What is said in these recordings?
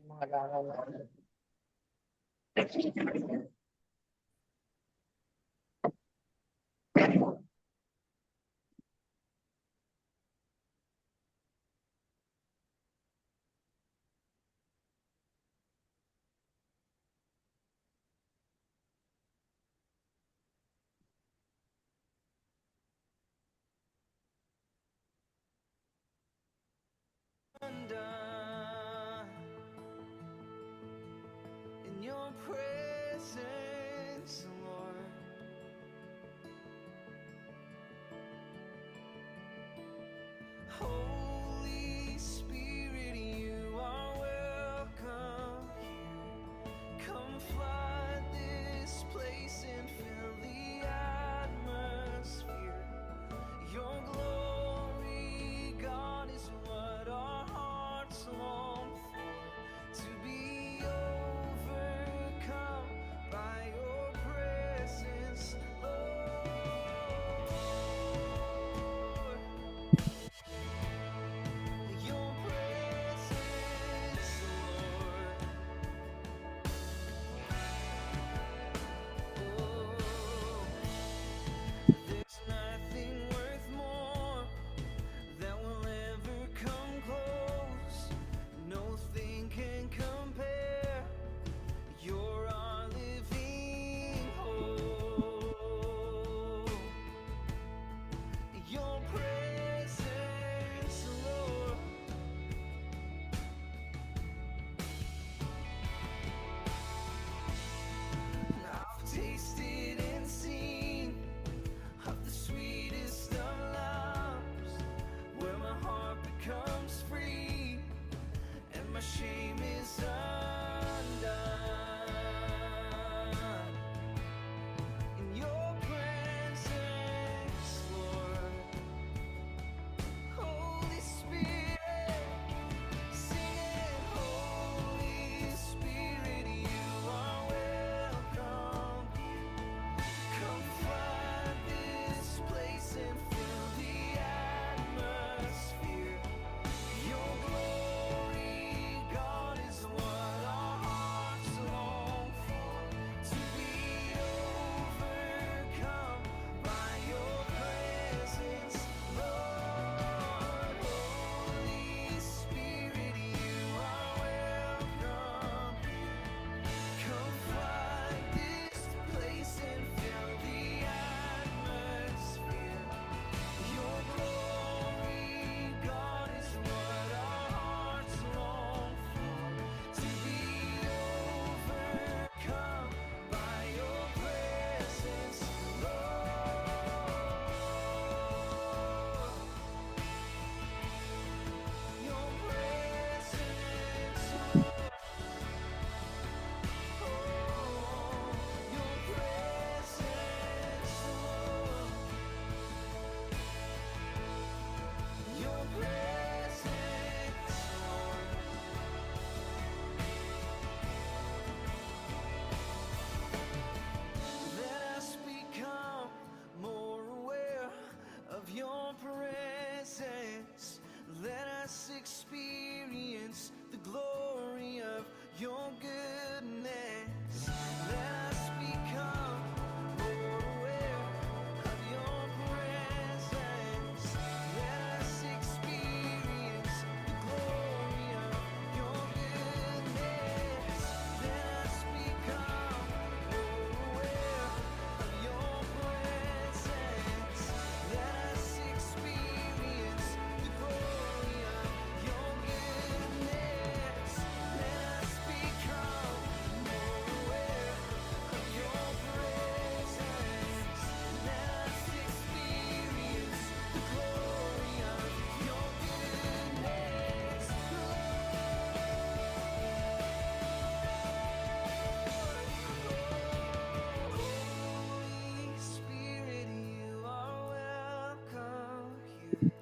Mga langaw na. In your presence, Lord, Holy Spirit, you are welcome here. Come flood this place and fill the atmosphere. Your glory, God, is what our hearts long for. To be overcome by your presence, Lord. Your presence, Lord. Oh, there's nothing worth more that will ever come close. Nothing can compare. You're our living hope. Your presence, Lord. I've tasted and seen of the sweetest of loves, where my heart becomes free and my shame is undone. In your presence, Lord, Holy Spirit, sing it. Holy Spirit, you are welcome. Come flood this place and fill the atmosphere. Your glory, God, is what our hearts long for. To be overcome by your presence, Lord. Holy Spirit, you are welcome here. Come flood this place and fill the atmosphere. Your glory, God, is what our hearts long for. To be overcome by your presence, Lord. Your presence, Lord. Your presence, Lord. Your presence, Lord. Let us become more aware of your presence. Let us experience the glory of your goodness. Let us become more aware of your presence. Let us experience the glory of your goodness. Let us become more aware of your presence. Let us experience the glory of your goodness. Let us become more aware of your presence. Let us experience the glory of your goodness. Holy Spirit, you are welcome here.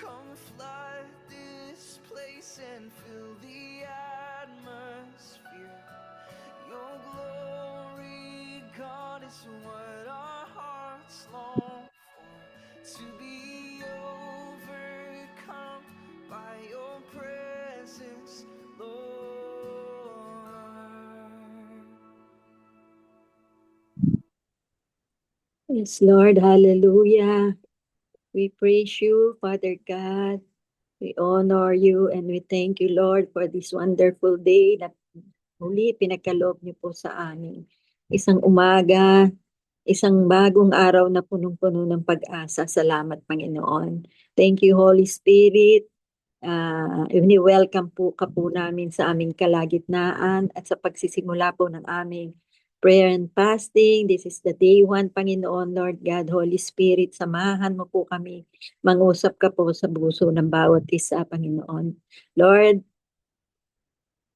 Come flood this place and fill the atmosphere. Your glory, God, is what our hearts long for. To be Yes, Lord, hallelujah. We praise you, Father God. We honor you and we thank you, Lord, for this wonderful day na muli pinagkaloob niyo po sa amin. Isang umaga, isang bagong araw na punong-puno ng pag-asa. Salamat, Panginoon. Thank you, Holy Spirit. Welcome po ka po namin sa aming kalagitnaan at sa pagsisimula po ng aming prayer and fasting. This is the day one, Panginoon, Lord God, Holy Spirit, samahan mo po kami. Mangusap ka po sa puso ng bawat isa, Panginoon. Lord,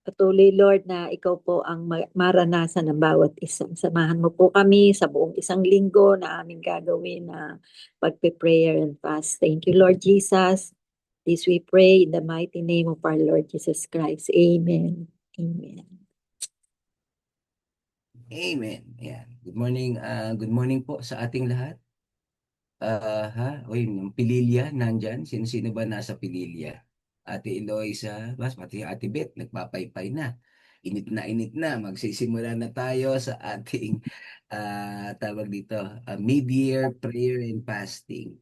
patuloy, Lord, na ikaw po ang maranasan ng bawat isa. Samahan mo po kami sa buong isang linggo na aming gagawin na pagpe-prayer and fast. Thank you, Lord Jesus. This we pray in the mighty name of our Lord Jesus Christ. Amen. Amen. Amen. Ayan. Good morning po sa ating lahat. Uy, yung Pililya, nandyan. Sino-sino ba nasa Pililya? Ate Eloisa, pati Ate Beth, nagpapaypay na. Init na. Magsisimula na tayo sa ating tawag dito, mid-year prayer and fasting.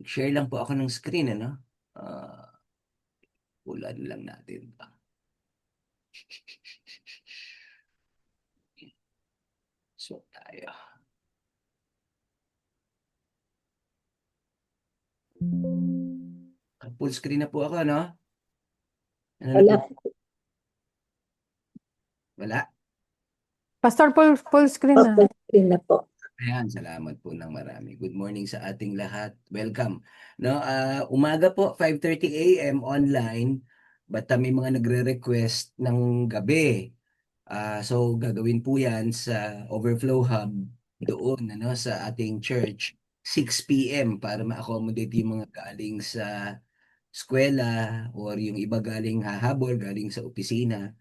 Share lang po ako ng screen, ano? Pulan lang natin. So, tayo. Full screen na po ako, no? Ano na Wala. po? Wala? Pastor, full screen na. Full screen na po. Ayan, salamat po ng marami. Good morning sa ating lahat. Welcome. No, umaga po, 5:30 AM online. But may mga nagre-request ng gabi. So gagawin po 'yan sa Overflow Hub doon ano sa ating church 6 PM para ma-accommodate yung mga galing sa eskwela or yung iba galing hahabol, galing sa opisina.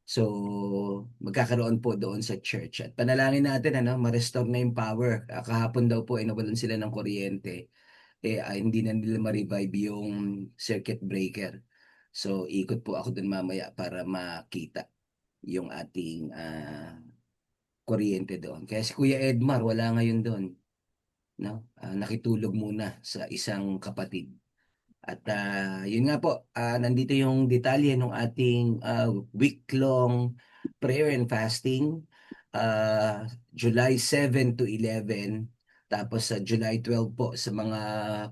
So, magkakaroon po doon sa church. At panalangin natin, ano, ma-restore na yung power. Kahapon daw po, nawalan sila ng kuryente. Hindi na nila ma-revive yung circuit breaker. So, ikot po ako dun mamaya para makita yung ating kuryente doon. Kaya si Kuya Edmar, wala ngayon doon. No? Nakitulog muna sa isang kapatid. At yun nga po, nandito yung detalye ng ating week-long prayer and fasting. July 7 to 11, tapos sa July 12 po sa mga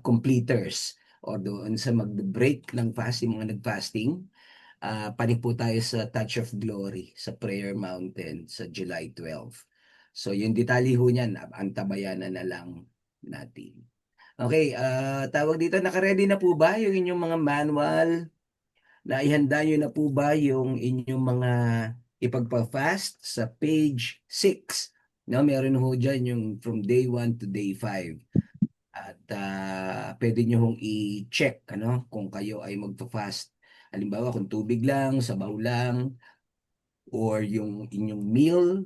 completers o doon sa mag-break ng fasting, mga nag-fasting. Panik po tayo sa Touch of Glory sa Prayer Mountain sa July 12. So yung detalye ho niyan, antabayanan na lang natin. Okay, tawag dito, naka-ready na po ba yung inyong mga manual? Naihanda nyo na po ba yung inyong mga ipagpa-fast sa page 6? No, meron ho dyan yung from day 1 to day 5. At pwede nyo hong i-check ano, kung kayo ay magpa-fast. Halimbawa, kung tubig lang, sabaw lang, or yung inyong meal,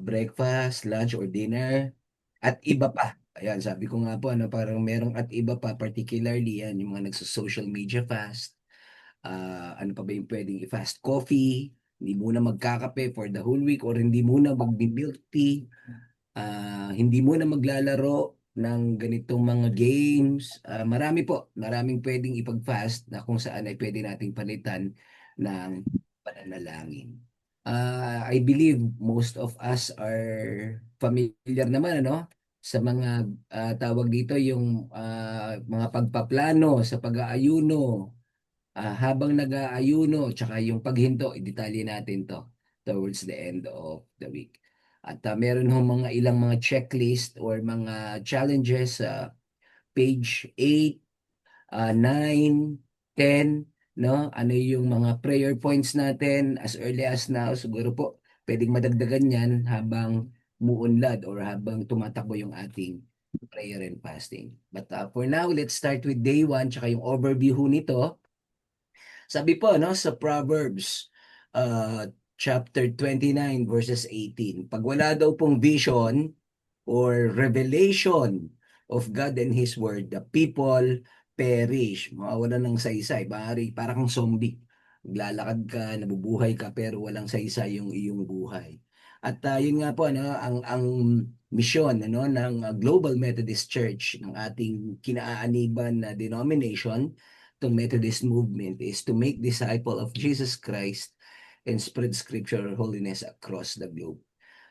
breakfast, lunch, or dinner, at iba pa. Ayan, sabi ko nga po, ano, parang merong at iba pa, particularly yan, yung mga nagsa-social media fast. Ano pa ba yung pwedeng i-fast? Coffee, hindi muna magkakape for the whole week, or hindi muna mag-milk tea, hindi muna maglalaro ng ganitong mga games. Marami po, maraming pwedeng ipag-fast na kung saan ay pwede nating palitan ng pananalangin. I believe most of us are familiar naman ano sa mga tawag dito yung mga pagpaplano sa pag-aayuno, habang nag-aayuno tsaka yung paghinto, idetalye natin to towards the end of the week. At meron ho mga ilang mga checklist or mga challenges sa page 8, 9, 10, no? Ano yung mga prayer points natin as early as now? Siguro po, pwedeng madagdagan yan habang muunlad or habang tumatakbo yung ating prayer and fasting. But for now, let's start with day 1, tsaka yung overview ho nito. Sabi po, no, sa Proverbs, chapter 29, verses 18, pag wala daw pong vision or revelation of God and His Word, the people perish. Mawawala ng saysay. Parang kang zombie. Naglalakad ka, nabubuhay ka, pero walang saysay yung iyong buhay. At yun nga po, ano, ang misyon ng Global Methodist Church ng ating kinaaaniban na denomination, itong Methodist movement, is to make disciple of Jesus Christ and spread scripture holiness across the globe.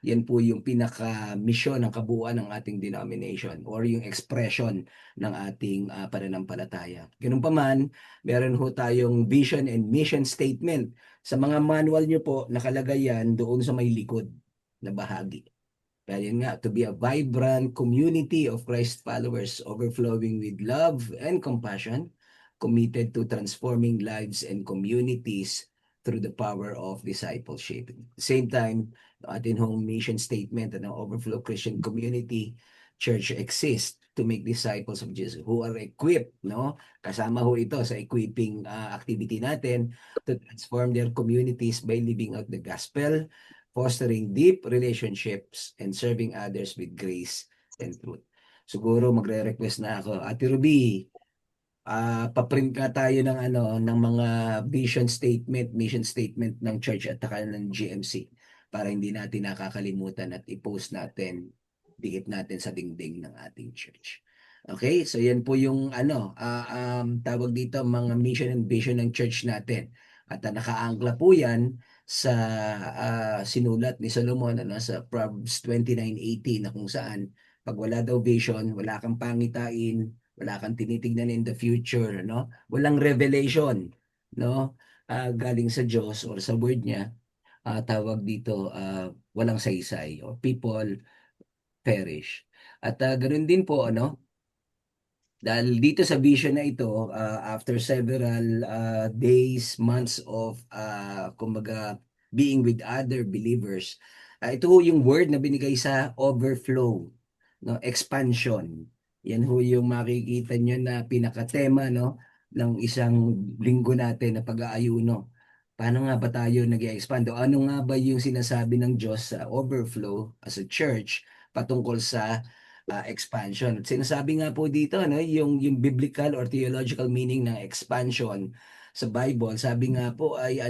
Yan po yung pinaka-misyon ng kabuuan ng ating denomination or yung expression ng ating pananampalataya. Ganun pa man, meron ho tayong vision and mission statement. Sa mga manual nyo po, nakalagay yan doon sa may likod na bahagi. Kaya yun nga, to be a vibrant community of Christ followers overflowing with love and compassion, committed to transforming lives and communities through the power of discipleship. At the same time, atin hong mission statement ng Overflow Christian Community Church exists to make disciples of Jesus who are equipped, no? Kasama ho ito sa equipping activity natin to transform their communities by living out the gospel, fostering deep relationships, and serving others with grace and truth. Siguro magre-request na ako, Ate Ruby, paprint ka tayo ng mga mission statement ng church at saka ng GMC para hindi natin nakakalimutan at i-post natin, dikit natin sa dingding ng ating church. Okay, so yan po yung tawag dito, mga mission and vision ng church natin. At nakaangkla po yan sa sinulat ni Solomon sa Proverbs 29:18 na kung saan pag wala daw vision, wala kang pangitain, wala kang tinitignan in the future, no? Walang revelation, no? Galing sa Diyos or sa word niya, tawag dito, walang saysay or people perish. At ganoon din po, dahil dito sa vision na ito, after several days, months of kumbaga being with other believers, ito yung word na binigay sa overflow, no? Expansion. Yan ho yung makikita nyo na pinakatema, no, ng isang linggo natin na pag-aayuno. Paano nga ba tayo nag-expand? O ano nga ba yung sinasabi ng Diyos sa overflow as a church patungkol sa expansion? At sinasabi nga po dito, yung biblical or theological meaning ng expansion sa Bible, sabi nga po ay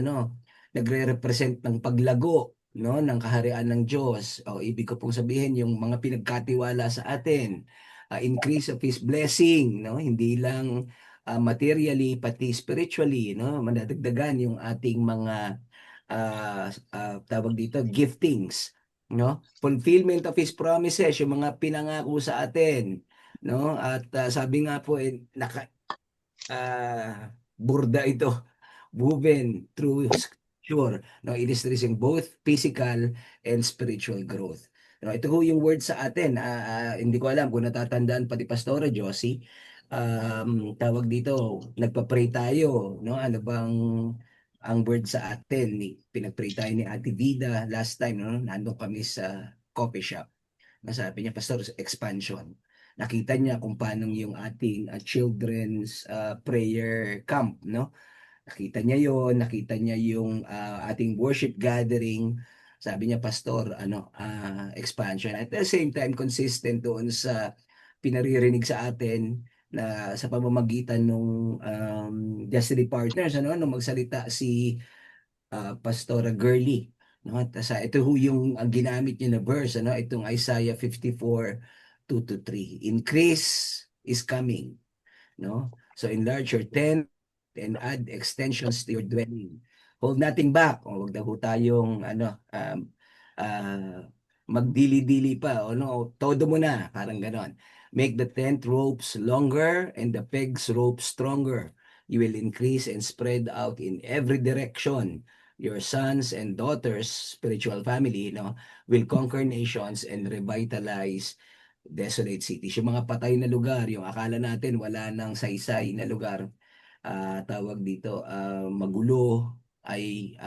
nagre-represent ng paglago, ng kaharian ng Diyos. O ibig ko pong sabihin yung mga pinagkatiwala sa atin, increase of His blessing, hindi lang materially pati spiritually, madadagdagan yung ating mga tawag dito giftings, fulfillment of His promises, yung mga pinangako sa atin, at sabi nga po burda ito, woven through scripture, illustrating both physical and spiritual growth. Ito ho yung word sa atin. Hindi ko alam kung natatandaan pati Pastora Josie, tawag dito, nagpa-pray tayo, ano bang ang word sa atin, pinag-pray tayo ni Ate Vida last time, nandun kami sa coffee shop. Nasabi niya, Pastor, expansion. Nakita niya kung paano yung ating children's prayer camp, Nakita niya yon, nakita niya yung ating worship gathering. Sabi niya, Pastor, expansion. At the same time, consistent doon sa pinaririnig sa atin na sa pamamagitan ng Destiny Partners, nung magsalita si Pastora Girly. Ito ho yung ginamit niya na verse, itong Isaiah 54:2-3. Increase is coming. So enlarge your tent and add extensions to your dwelling. Hold nothing back. Huwag na ho tayong magdili-dili pa. Todo mo na. Parang ganon. Make the tent ropes longer and the pegs ropes stronger. You will increase and spread out in every direction. Your sons and daughters, spiritual family, will conquer nations and revitalize desolate cities. Yung mga patay na lugar, yung akala natin wala nang saysay na lugar, tawag dito, magulo, ay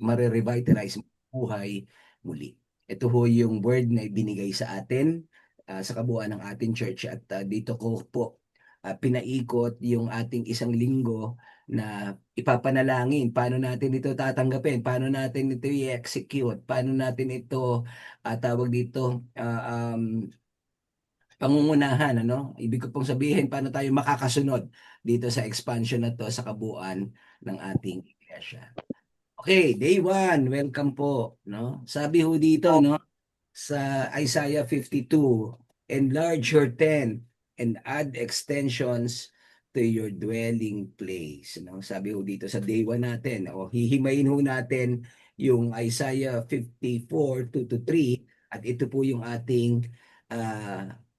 mare-revitalize buhay muli. Ito ho yung word na binigay sa atin sa kabuuan ng ating church at dito ko po pinaikot yung ating isang linggo na ipapanalangin. Paano natin ito tatanggapin? Paano natin ito i-execute? Paano natin ito tawag dito pangungunahan, Ibig ko pong sabihin, paano tayo makakasunod dito sa expansion na to sa kabuuan ng ating iglesia. Okay, day 1, welcome po, Sabi ho dito, sa Isaiah 52, enlarge your tent and add extensions to your dwelling place. No? Sabi ho dito sa day 1 natin, hihimayin ho natin yung Isaiah 54, 2 to 3, at ito po yung ating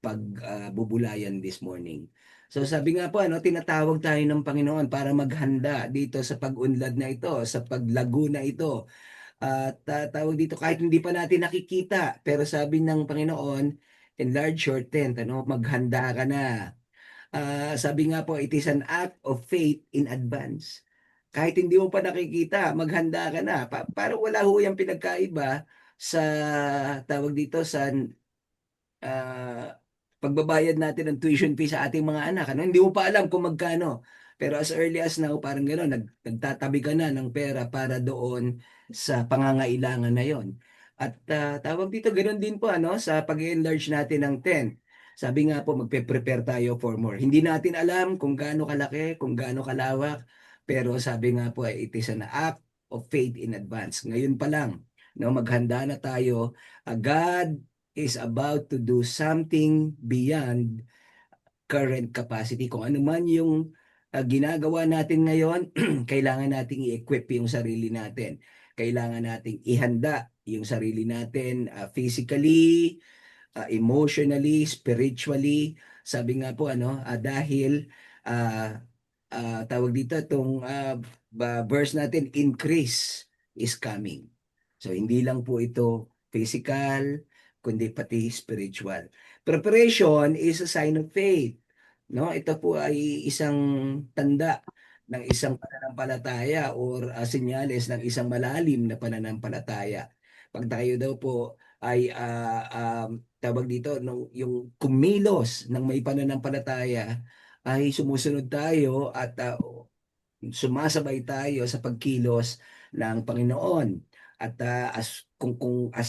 pagbubulayan this morning. So sabi nga po, tinatawag tayo ng Panginoon para maghanda dito sa pag-unlad na ito, sa paglago na ito. At tawag dito, kahit hindi pa natin nakikita, pero sabi ng Panginoon, enlarge your tent, maghanda ka na. Sabi nga po, it is an act of faith in advance. Kahit hindi mo pa nakikita, maghanda ka na. Para wala ho yung pinagkaiba sa, tawag dito, sa pagbabayad natin ng tuition fee sa ating mga anak. Hindi mo pa alam kung magkano. Pero as early as now, parang gano'n, nagtatabi ka na ng pera para doon sa pangangailangan na yon. At tawag dito, gano'n din po sa pag-enlarge natin ng tent. Sabi nga po, magpe-prepare tayo for more. Hindi natin alam kung gaano kalaki, kung gaano kalawak, pero sabi nga po, it is an act of faith in advance. Ngayon pa lang, maghanda na tayo. God is about to do something beyond current capacity. Kung ano man yung ginagawa natin ngayon, kailangan nating i-equip yung sarili natin. Kailangan nating ihanda yung sarili natin physically, emotionally, spiritually. Sabi nga po dahil tawag dito itong verse natin, increase is coming. So hindi lang po ito physical, kundi pati spiritual. Preparation is a sign of faith. No, ito po ay isang tanda ng isang pananampalataya or senyales ng isang malalim na pananampalataya. Pag tayo daw po ay tawag dito yung kumilos ng may pananampalataya, ay sumusunod tayo at sumasabay tayo sa pagkilos ng Panginoon. At as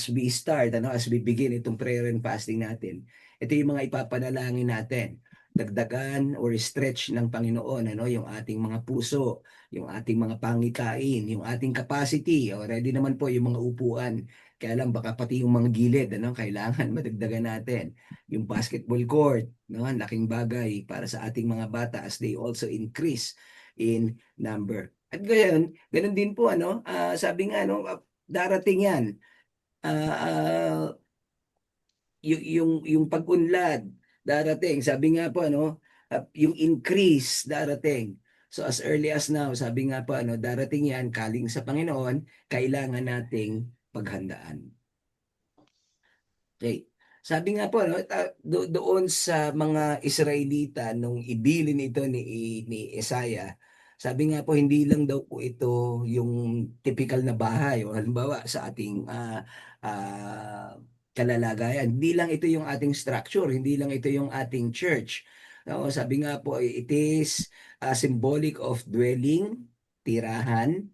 we start, as we begin itong prayer and fasting natin, ito yung mga ipapanalangin natin. Dagdagan or stretch ng Panginoon, yung ating mga puso, yung ating mga pangikain, yung ating capacity. Already naman po yung mga upuan. Kaya lang baka pati yung mga gilid, kailangan madagdagan natin. Yung basketball court, ang laking bagay para sa ating mga bata as they also increase in number. At ganun din po, sabi nga, darating yan. Yung pag-unlad, darating. Sabi nga po, yung increase, darating. So as early as now, sabi nga po, darating yan, kaling sa Panginoon, kailangan nating paghandaan. Okay. Sabi nga po, doon sa mga Israelita, nung ibilin ito ni Isaiah, sabi nga po, hindi lang daw po ito yung typical na bahay o halimbawa sa ating kalalagayan. Hindi lang ito yung ating structure, hindi lang ito yung ating church. Sabi nga po, it is symbolic of dwelling, tirahan,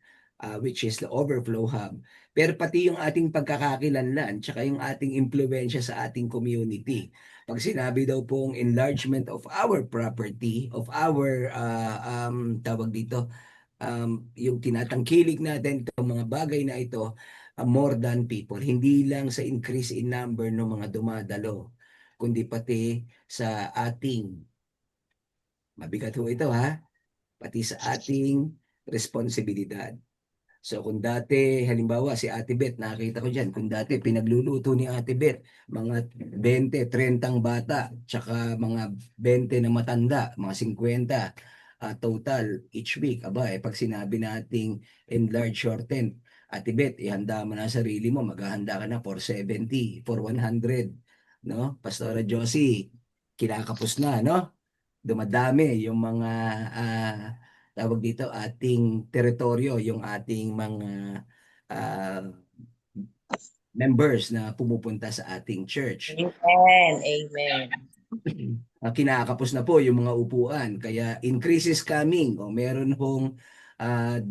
which is the overflow hub. Pero pati yung ating pagkakakilanlan, tsaka yung ating impluensya sa ating community. Pag sinabi daw pong enlargement of our property, of our, tawag dito, yung tinatangkilik natin, itong mga bagay na ito, more than people. Hindi lang sa increase in number ng mga dumadalo, kundi pati sa ating, mabigat ho ito pati sa ating responsibilidad. So kung dati, halimbawa si Ate Beth, nakita ko dyan, kung dati pinagluluto ni Ate Beth, mga 20, 30 bata, tsaka mga 20 na matanda, mga 50 total each week. Pag sinabi nating enlarge your tent, Ate Beth, ihanda mo na sarili mo, maghahanda ka na for 70, for 100. No? Pastora Josie, kinakapos na, no? Dumadami yung mga tawag dito, ating teritoryo, yung ating mga members na pumupunta sa ating church. Amen. Amen. Kinakapos na po yung mga upuan. Kaya increases coming. Meron hong 29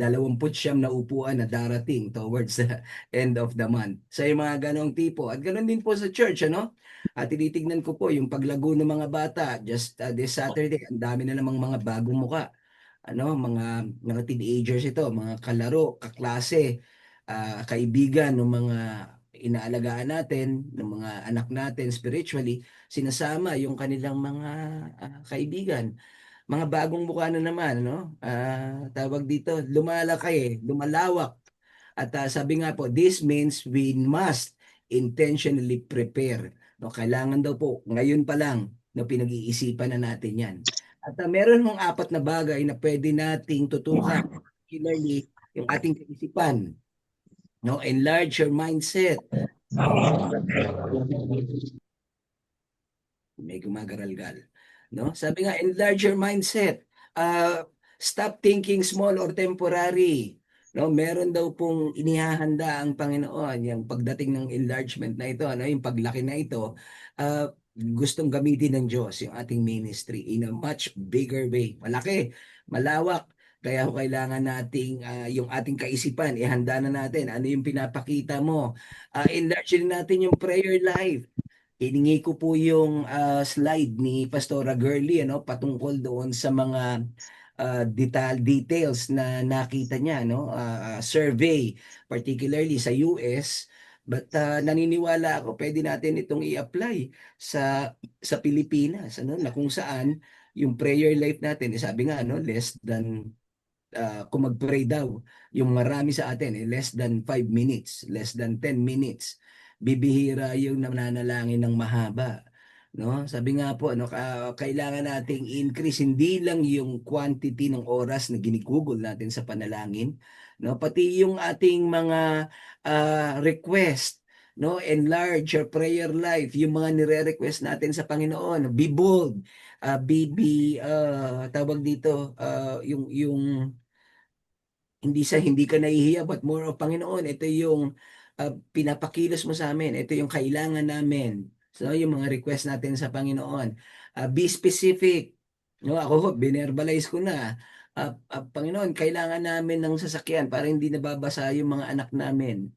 na upuan na darating towards the end of the month. Sa yung mga ganong tipo. At ganon din po sa church, At tinitignan ko po yung paglago ng mga bata. Just this Saturday, ang dami na namang mga bagong muka. Mga teenagers ito, mga kalaro, kaklase, kaibigan ng mga inaalagaan natin, ng mga anak natin spiritually, sinasama yung kanilang mga kaibigan. Mga bagong mukha na naman, no? Tawag dito, lumalaki, lumalawak. At sabi nga po, this means we must intentionally prepare. No, kailangan daw po, ngayon pa lang, no, pinag-iisipan na natin yan. At meron mong apat na bagay na pwede nating tutukan, particularly yung ating kaisipan. No, enlarge your mindset. May gumagaralgal. No? Sabi nga, enlarge your mindset. Stop thinking small or temporary. No, meron daw pong inihahanda ang Panginoon, yung pagdating ng enlargement na ito, ano, yung paglaki na ito, gustong gamitin ng Diyos yung ating ministry in a much bigger way. Malaki, malawak. Kaya kailangan nating yung ating kaisipan, ihanda na natin. Ano yung pinapakita mo? Enlarge din natin yung prayer life. Hiningi ko po yung slide ni Pastora Girly ano patungkol doon sa mga details na nakita niya no survey particularly sa US, but naniniwala ako pwede natin itong i-apply sa Pilipinas ano na kung saan yung prayer life natin sabi nga no less than kung mag-pray daw, yung marami sa atin, less than 5 minutes, less than 10 minutes. Bibihira yung nananalangin ng mahaba. No? Sabi nga po, no, kailangan nating increase hindi lang yung quantity ng oras na ginigugol natin sa panalangin, no? Pati yung ating mga request, no? Enlarge your prayer life, yung mga nire-request natin sa Panginoon. Be bold, tawag dito, yung hindi ka nahihiya but more of Panginoon ito yung pinapakilos mo sa amin ito yung kailangan namin so yung mga request natin sa Panginoon. Be specific no ako ho binerbalize ko na Panginoon kailangan namin ng sasakyan para hindi nababasa yung mga anak namin.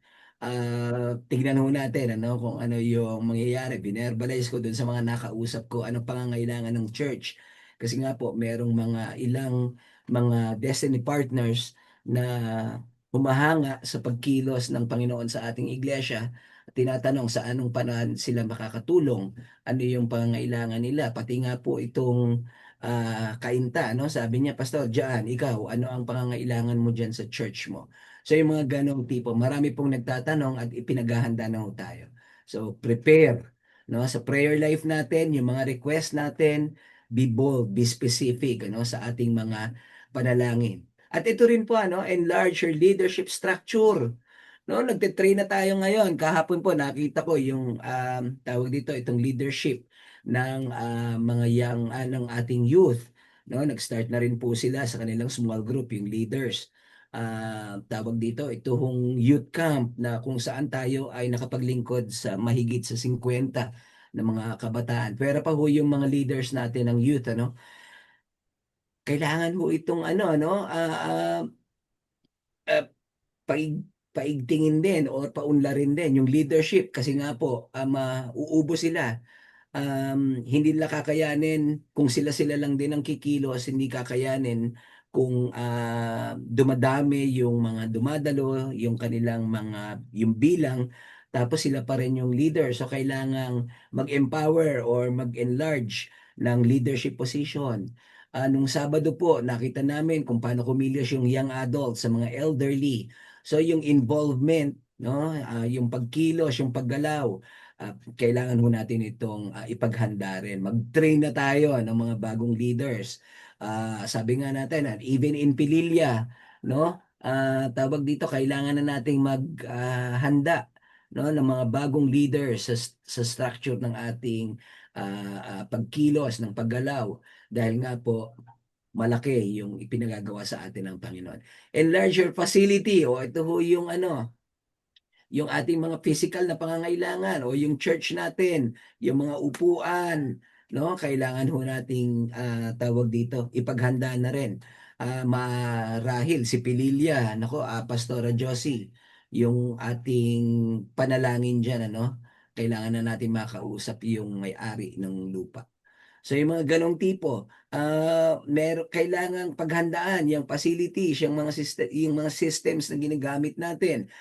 Tignan ho natin ano kung ano yung mangyayari binerbalize ko dun sa mga nakausap ko anong pangangailangan ng church kasi nga po merong mga ilang mga destiny partners na humahanga sa pagkilos ng Panginoon sa ating iglesia. Tinatanong sa anong paraan sila makakatulong, ano yung pangangailangan nila. Pati nga po itong kainta, no? Sabi niya, Pastor, diyan, ikaw, ano ang pangangailangan mo diyan sa church mo? So yung mga ganong tipo, marami pong nagtatanong at ipinaghahanda na ho tayo. So prepare, no? Sa prayer life natin, yung mga request natin, be bold, be specific, ano, sa ating mga panalangin. At ito rin po ano, enlarge your leadership structure. No, nagte-train na tayo ngayon. Kahapon po nakita ko yung tawag dito itong leadership ng mga ng ating youth. No, nag-start na rin po sila sa kanilang small group yung leaders. Tawag dito itong youth camp na kung saan tayo ay nakapaglingkod sa mahigit sa 50 na mga kabataan. Pero pa ho yung mga leaders natin ng youth ano, kailangan mo itong ah, paigtingin din o paunlarin din yung leadership kasi nga po mauubo sila. Hindi nila kakayanin kung sila-sila lang din ang kikilos, hindi kakayanin kung dumadami yung mga dumadalo, yung kanilang yung bilang, tapos sila pa rin yung leader. So kailangang mag-empower or mag-enlarge ng leadership position. Nung Sabado po, nakita namin kung paano kumilos yung young adults sa mga elderly. So yung involvement, no, yung pagkilos, yung paggalaw, kailangan ho natin itong ipaghanda rin. Mag-train na tayo ng mga bagong leaders. Sabi nga natin, even in Pililya, no? Tawag dito, kailangan na nating maghanda no, ng mga bagong leaders sa structure ng ating pagkilos, ng paggalaw. Dahil nga po, malaki yung ipinagagawa sa atin ng Panginoon. Enlarge your facility, o ito ho yung yung ating mga physical na pangangailangan o yung church natin, yung mga upuan, no? Kailangan ho nating tawag dito, ipaghanda na rin. Marahil si Pililya, nako, Pastora Josie, yung ating panalangin diyan ano, kailangan na natin makausap yung may-ari ng lupa. So yung mga ganong tipo, kailangang paghandaan yung facilities, yung mga systems na ginagamit natin.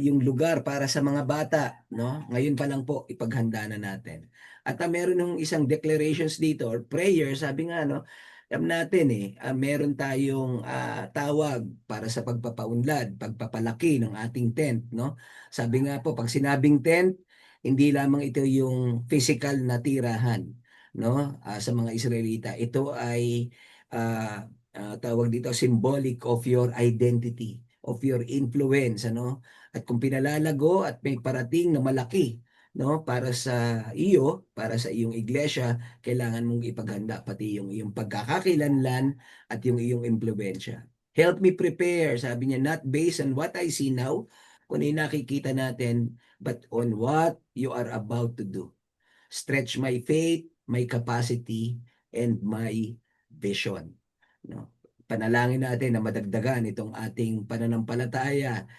yung lugar para sa mga bata, no? Ngayon pa lang po ipaghanda na natin. At meron ng isang declarations dito or prayer, sabi nga no, alam natin meron tayong tawag para sa pagpapaunlad, pagpapalaki ng ating tent, no? Sabi nga po, pag sinabing tent, hindi lamang ito yung physical na tirahan, no? Sa mga Israelita, ito ay tawag dito symbolic of your identity, of your influence, ano? At kung pinalalago at may parating na malaki, no, para sa iyo, para sa iyong iglesia, kailangan mong ipaghanda pati yung iyong pagkakakilanlan at yung iyong impluwensya. Help me prepare, sabi niya, not based on what I see now, kung ano yung nakikita natin, but on what you are about to do. Stretch my faith, my capacity, and my vision. No? Panalangin natin na madagdagan itong ating pananampalataya,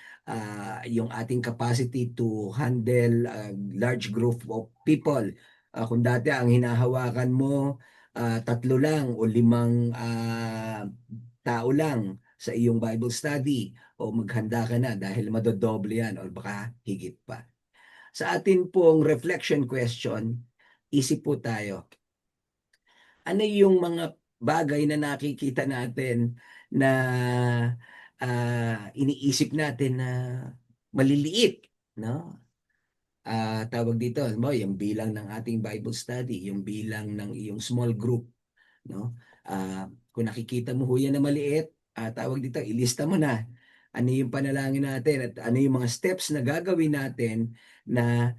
yung ating capacity to handle a large group of people. Kung dati ang hinahawakan mo, 3 lang o 5 tao lang sa iyong Bible study, o maghanda ka na dahil madodoble yan o baka higit pa. Sa atin pong reflection question, isip po tayo. Ano yung mga bagay na nakikita natin na iniisip natin na maliliit, no? Tawag dito, mo yung bilang ng ating Bible study, yung bilang ng iyong small group, no? Kung nakikita mo ho yan na maliit, tawag dito, ilista mo na. Ano yung panalangin natin at ano yung mga steps na gagawin natin na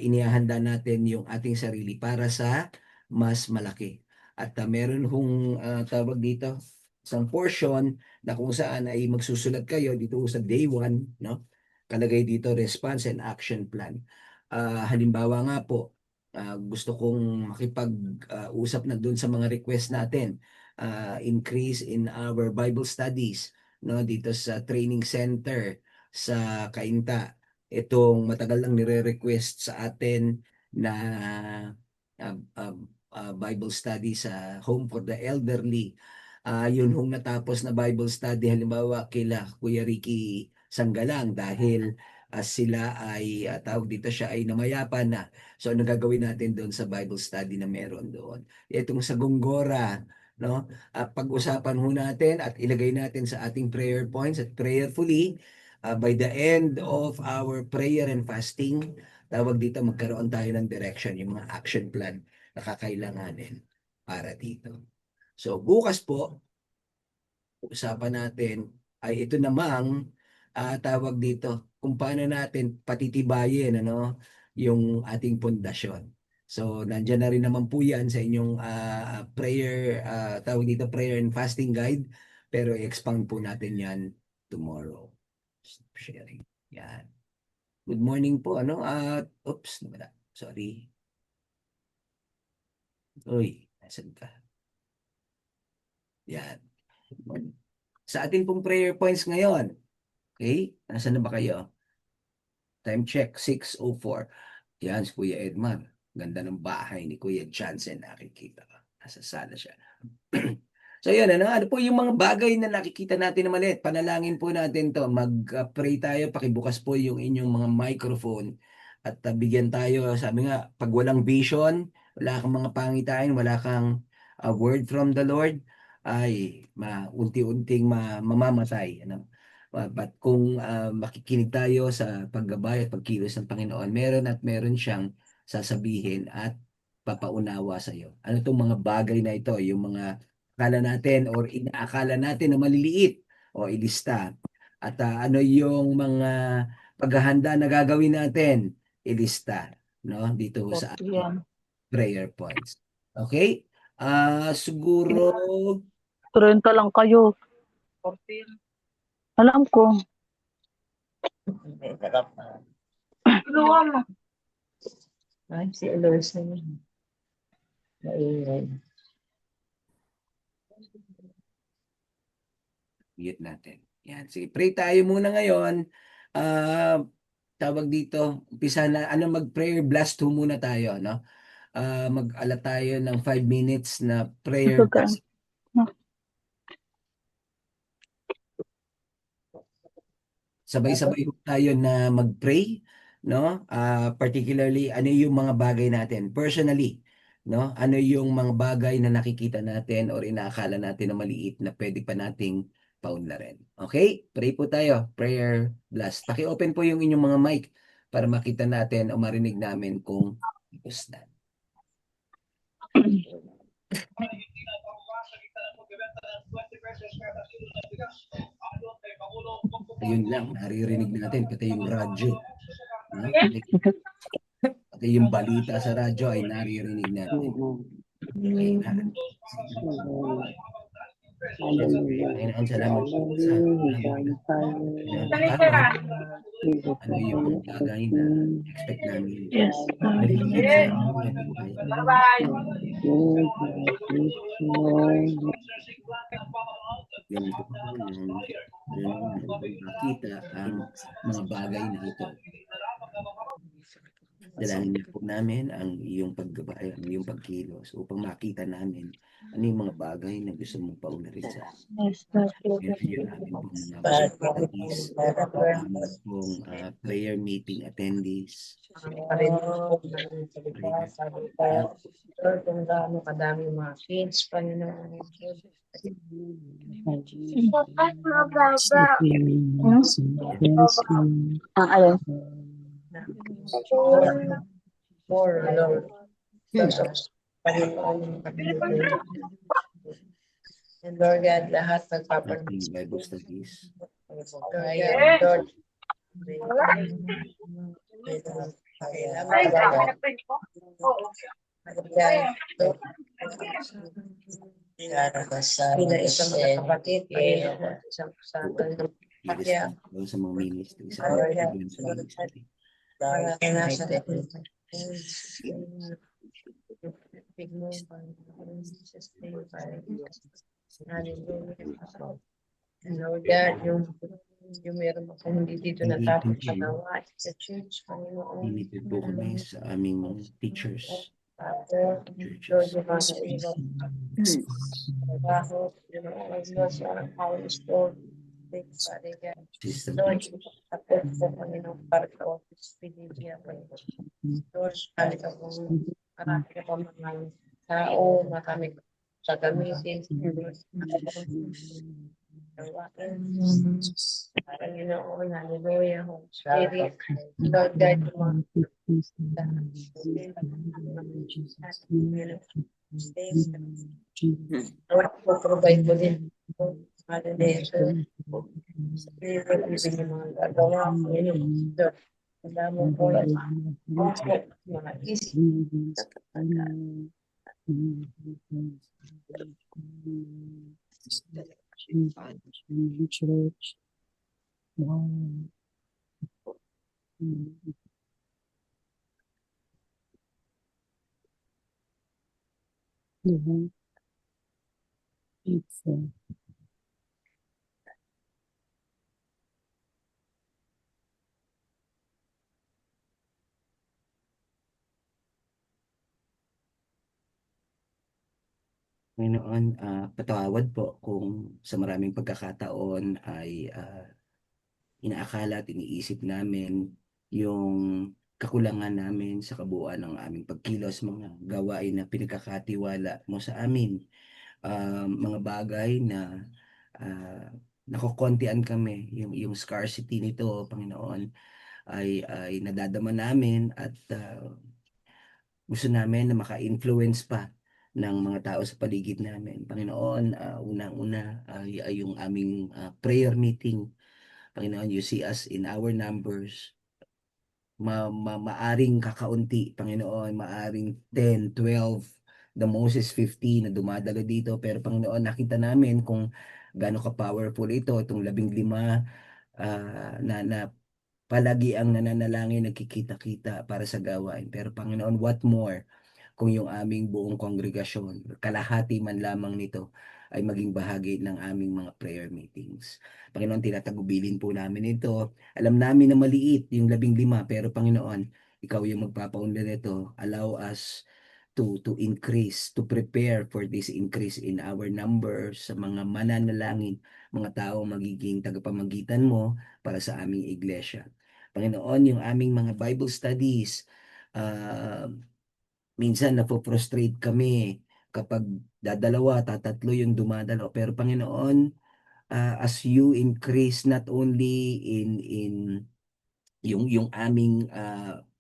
inihahanda natin yung ating sarili para sa mas malaki. At meron hong tawag dito, isang portion na kung saan ay magsusulat kayo dito sa day 1, no? Kalagay dito response and action plan. Halimbawa nga po, gusto kong makipag-usap na doon sa mga request natin. Increase in our Bible studies, no, dito sa training center sa Cainta. Itong matagal lang nire-request sa atin na uh, uh, Bible study sa Home for the Elderly. Yun hong natapos na Bible study halimbawa kila Kuya Ricky Sanggalang dahil sila ay tawag dito, siya ay namayapa na. So ano gagawin natin doon sa Bible study na meron doon? Itong sa Gonggora, no? Pag-usapan ho natin at ilagay natin sa ating prayer points at prayerfully by the end of our prayer and fasting, tawag dito magkaroon tayo ng direction, yung mga action plan na kakailanganin para dito. So bukas po, usapan natin ay ito namang tawag dito kung paano natin patitibayin yung ating pundasyon. So nandiyan na rin naman po yan sa inyong prayer, tawag dito prayer and fasting guide, pero i-expand po natin yan tomorrow. Stop sharing. Yan. Good morning po, oops, wala. Sorry. Uy, nasan ka? Yan. Sa atin pong prayer points ngayon, okay? Nasaan na ba kayo? Time check, 6:04. Yan, si Kuya Edmar. Ganda ng bahay ni Kuya Johnson, nakikita ko. Nasa sala siya. So yun, ano po yung mga bagay na nakikita natin na maliit? Panalangin po natin to. Mag-pray tayo, pakibukas po yung inyong mga microphone at bigyan tayo, sabi nga, pag walang vision, wala kang mga pangitain, wala kang word from the Lord, ay unti-unting mamamatay. But kung makikinig tayo sa paggabay at pagkilos ng Panginoon, meron siyang sasabihin at papaunawa sa iyo. Ano itong mga bagay na ito, yung mga akala natin or inaakala natin na maliliit o ilista. At ano yung mga paghahanda na gagawin natin, ilista, no? Dito sa Yan. prayer points. Okay? Siguro 30 lang kayo. Alam ko. Kinuha mo. Ay, si Elerson. Maingay. mute natin. Yan, sige. Pray tayo muna ngayon. Tawag dito, umpisa na, mag-prayer blast ho muna tayo, no? Mag-ala tayo ng 5 minutes na prayer Okay. blast. sabay-sabay po tayo na mag-pray, no? Particularly, ano yung mga bagay natin personally, no? Ano yung mga bagay na nakikita natin or inaakala natin na maliit na pwede pa nating paunlarin. Okay? Pray po tayo. Prayer blast. Paki-open po yung inyong mga mic para makita natin o marinig namin kung tapos na. Ayun lang, naririnig natin, pati yung radyo. No? Pati yung balita sa radyo ay naririnig natin. Okay na. Ngayon, salamat po sa ano yung mga bagay na expect namin. Yes. Maliliit sa mga buhay. Ganun po makita ang mga bagay na ito. Dalangin niyo po namin ang iyong paggabayan, ang iyong pagkilos upang makita namin ano yung mga bagay na gusto mong paunarin sa amin. Yun namin pong mga facilities, pong prayer meeting attendees. Kung gaano kadami yung mga kids, Panginoon. Ayun. More, Lord. Panginoon, and Lord God, lahat Ating Bible studies. kaya, Lord. Sila isang mga kapatid, Panginoon, isang sa I-respond doon sa mga ministry, sa Lord mga God, program sa ministry. para nasa big mo, Panginoon, Jesus' name, Hallelujah. And Lord God, yung meron ako hindi dito natapos sa gawa sa church, Panginoon. Limited po kami sa aming mga teachers. Father, Lord, yung mga naiwan, trabaho, Lord, sa Holy Spirit, Father God. System Lord, teachers. tapos po, Panginoon, para sa office, pinibigyan, Panginoon. Lord, kali ka po, marami ka po mga tao, marami sa gamitin, Panginoon, hallelujah, Holy Spirit, Lord God, yung mga Lord, provide mo din. Hallelujah. Ibig yung mga gagawa, Panginoon. Lord, wala mo po yung mga isip. Church. Wow. Pizza. Panginoon, patawad po kung sa maraming pagkakataon ay inaakala at iniisip namin yung kakulangan namin sa kabuuan ng aming pagkilos, mga gawain na pinagkakatiwala mo sa amin, mga bagay na nakokontian kami, yung scarcity nito, Panginoon, ay nadadama namin at gusto namin na maka-influence pa ng mga tao sa paligid namin. Panginoon, unang-una ay yung aming prayer meeting. Panginoon, you see us in our numbers. Maaring kakaunti, Panginoon, maaring 10, 12, the most is 15 na dumadalo dito. Pero Panginoon, nakita namin kung gaano ka-powerful ito, itong 15 na palagi ang nananalangin, nagkikita-kita para sa gawain. Pero Panginoon, what more kung yung aming buong kongregasyon, kalahati man lamang nito ay maging bahagi ng aming mga prayer meetings. Panginoon, tinatagubilin po namin ito. Alam namin na maliit yung 15, pero Panginoon, ikaw yung magpapaunlad nito. Allow us to increase, to prepare for this increase in our numbers sa mga mananalangin, mga tao magiging tagapamagitan mo para sa aming iglesia. Panginoon, yung aming mga Bible studies, minsan napo-frustrate kami kapag dadalawa, tatatlo yung dumadalo. Pero Panginoon, as you increase not only in yung aming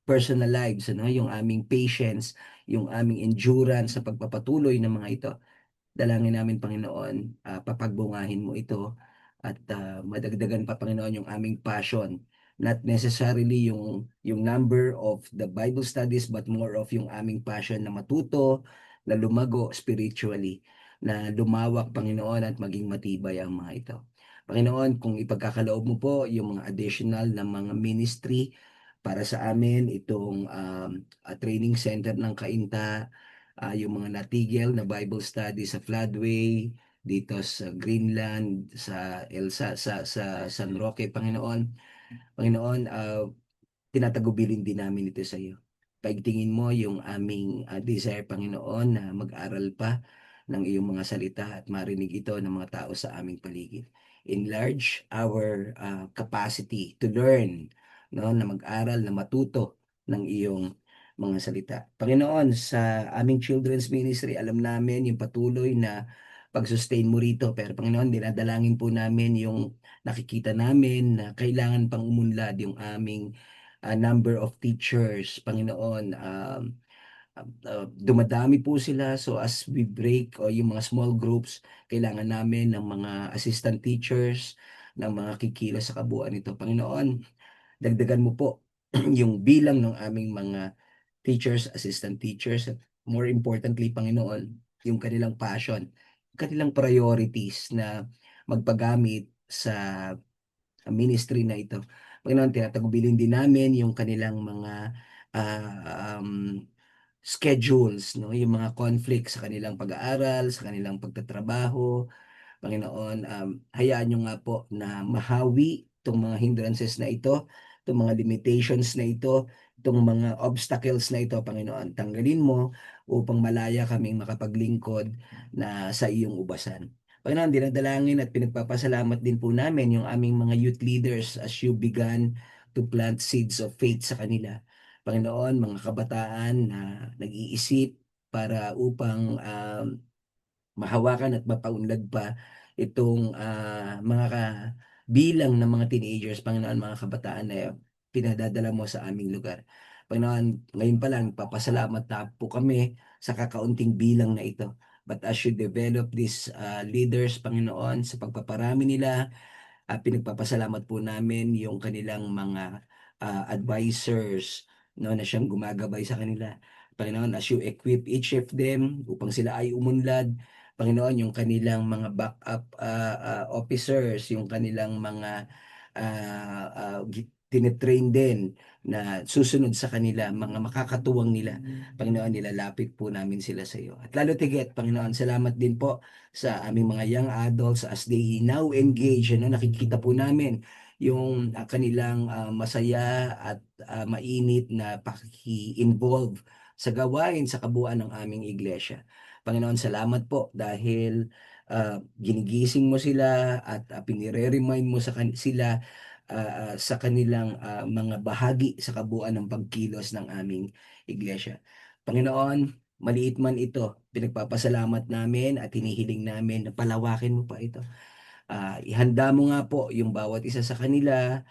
personal lives, ano, yung aming patience, yung aming endurance sa pagpapatuloy ng mga ito. Dalangin namin, Panginoon, papagbungahin mo ito at madagdagan pa, Panginoon, yung aming passion. Not necessarily yung number of the Bible studies, but more of yung aming passion na matuto, na lumago spiritually, na lumawak, Panginoon, at maging matibay ang mga ito. Panginoon, kung ipagkakaloob mo po yung mga additional na mga ministry para sa amin, itong training center ng Kainta, yung mga natigil na Bible study sa Floodway, dito sa Greenland, sa Elsa, sa San Roque, Panginoon. Panginoon, tinatagubilin din namin ito sa iyo. Paigtingin mo yung aming desire, Panginoon, na mag-aral pa ng iyong mga salita at marinig ito ng mga tao sa aming paligid. Enlarge our capacity to learn, no, na mag-aral, na matuto ng iyong mga salita. Panginoon, sa aming children's ministry, alam namin yung patuloy na pag-sustain mo rito. Pero Panginoon, dinadalangin po namin yung nakikita namin na kailangan pang umunlad yung aming number of teachers. Panginoon, dumadami po sila. So as we break o yung mga small groups, kailangan namin ng mga assistant teachers, ng mga kikilos sa kabuuan nito. Panginoon, dagdagan mo po yung bilang ng aming mga teachers, assistant teachers, at more importantly, Panginoon, yung kanilang passion, kanilang priorities na magpagamit sa ministry na ito. Panginoon, tinatagubilin din namin yung kanilang mga schedules, no? Yung mga conflicts sa kanilang pag-aaral, sa kanilang pagtatrabaho. Panginoon, hayaan nyo nga po na mahawi itong mga hindrances na ito, itong mga limitations na ito, itong mga obstacles na ito, Panginoon. Tanggalin mo upang malaya kaming makapaglingkod na sa iyong ubasan. Panginoon, dinadalangin at pinagpapasalamat din po namin yung aming mga youth leaders as you began to plant seeds of faith sa kanila. Panginoon, mga kabataan na nag-iisip para upang mahawakan at mapaunlad pa itong mga bilang ng mga teenagers, Panginoon, mga kabataan na pinadadala mo sa aming lugar. Panginoon, ngayon pa lang, papasalamat na po kami sa kakaunting bilang na ito. But as you develop these leaders, Panginoon, sa pagpaparami nila, pinagpapasalamat po namin yung kanilang mga advisors, no, na siyang gumagabay sa kanila. Panginoon, as you equip each of them upang sila ay umunlad, Panginoon, yung kanilang mga backup officers, yung kanilang mga tinitrain din na susunod sa kanila, mga makakatuwang nila. Panginoon, nilalapit po namin sila sa iyo. At lalo tigit, Panginoon, salamat din po sa aming mga young adults as they now engage. Nakikita po namin yung kanilang masaya at mainit na paki-involve sa gawain sa kabuuan ng aming iglesia. Panginoon, salamat po dahil ginigising mo sila at pinire-remind mo sila sa kanilang mga bahagi sa kabuuan ng pagkilos ng aming iglesia. Panginoon, maliit man ito, pinagpapasalamat namin at hinihiling namin na palawakin mo pa ito. Ihanda mo nga po yung bawat isa sa kanila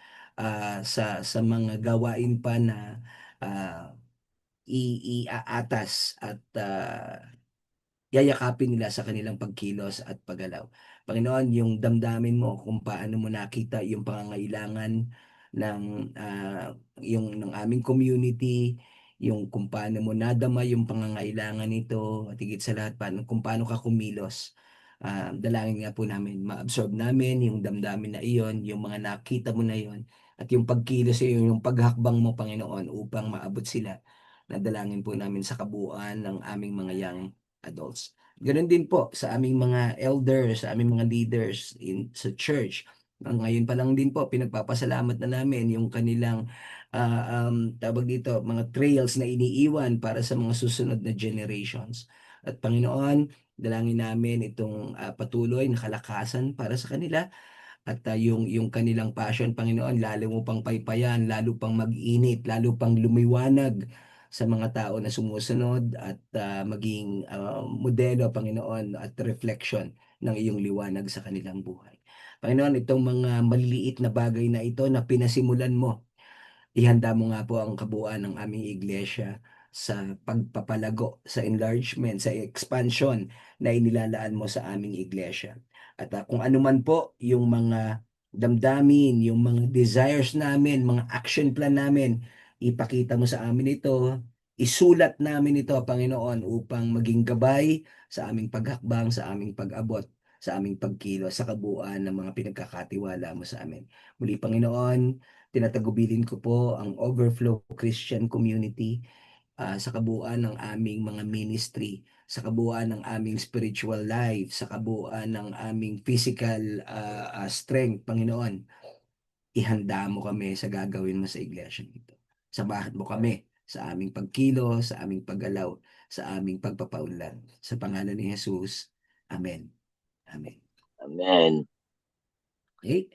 sa mga gawain pa na iaatas at yayakapin nila sa kanilang pagkilos at paggalaw. Panginoon, yung damdamin mo kung paano mo nakita yung pangangailangan ng ng aming community, yung kung paano mo nadama yung pangangailangan nito, at higit sa lahat, kung paano ka kumilos. Dalangin nga po namin, ma-absorb namin yung damdamin na iyon, yung mga nakita mo na iyon, at yung pagkilos sa iyo, yung paghakbang mo, Panginoon, upang maabot sila. Nadalangin po namin sa kabuuan ng aming mga young adults. Ganun din po sa aming mga elders, sa aming mga leaders sa church. Ngayon pa lang din po, pinagpapasalamat na namin yung kanilang tawag dito, mga trails na iniiwan para sa mga susunod na generations. At Panginoon, dalangin namin itong patuloy na kalakasan para sa kanila at yung kanilang passion, Panginoon, lalo mo pang paypayan, lalo pang mag-init, lalo pang lumiwanag sa mga tao na sumusunod at maging modelo, Panginoon, at reflection ng iyong liwanag sa kanilang buhay. Panginoon, itong mga maliliit na bagay na ito na pinasimulan mo, ihanda mo nga po ang kabuuan ng aming iglesia sa pagpapalago, sa enlargement, sa expansion na inilalaan mo sa aming iglesia. At kung ano man po yung mga damdamin, yung mga desires namin, mga action plan namin, ipakita mo sa amin ito, isulat namin ito, Panginoon, upang maging gabay sa aming paghakbang, sa aming pag-abot, sa aming pagkilos, sa kabuuan ng mga pinagkakatiwala mo sa amin. Muli, Panginoon, tinatagubilin ko po ang Overflow Christian Community sa kabuuan ng aming mga ministry, sa kabuuan ng aming spiritual life, sa kabuuan ng aming physical strength, Panginoon. Ihanda mo kami sa gagawin mo sa iglesia nito. Samahan mo kami sa aming pagkilos, sa aming paggalaw, sa aming pagpapaunlad. Sa pangalan ni Jesus. Amen. Amen. Amen. Okay?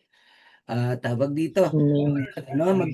Tawag dito. Amen. Ano,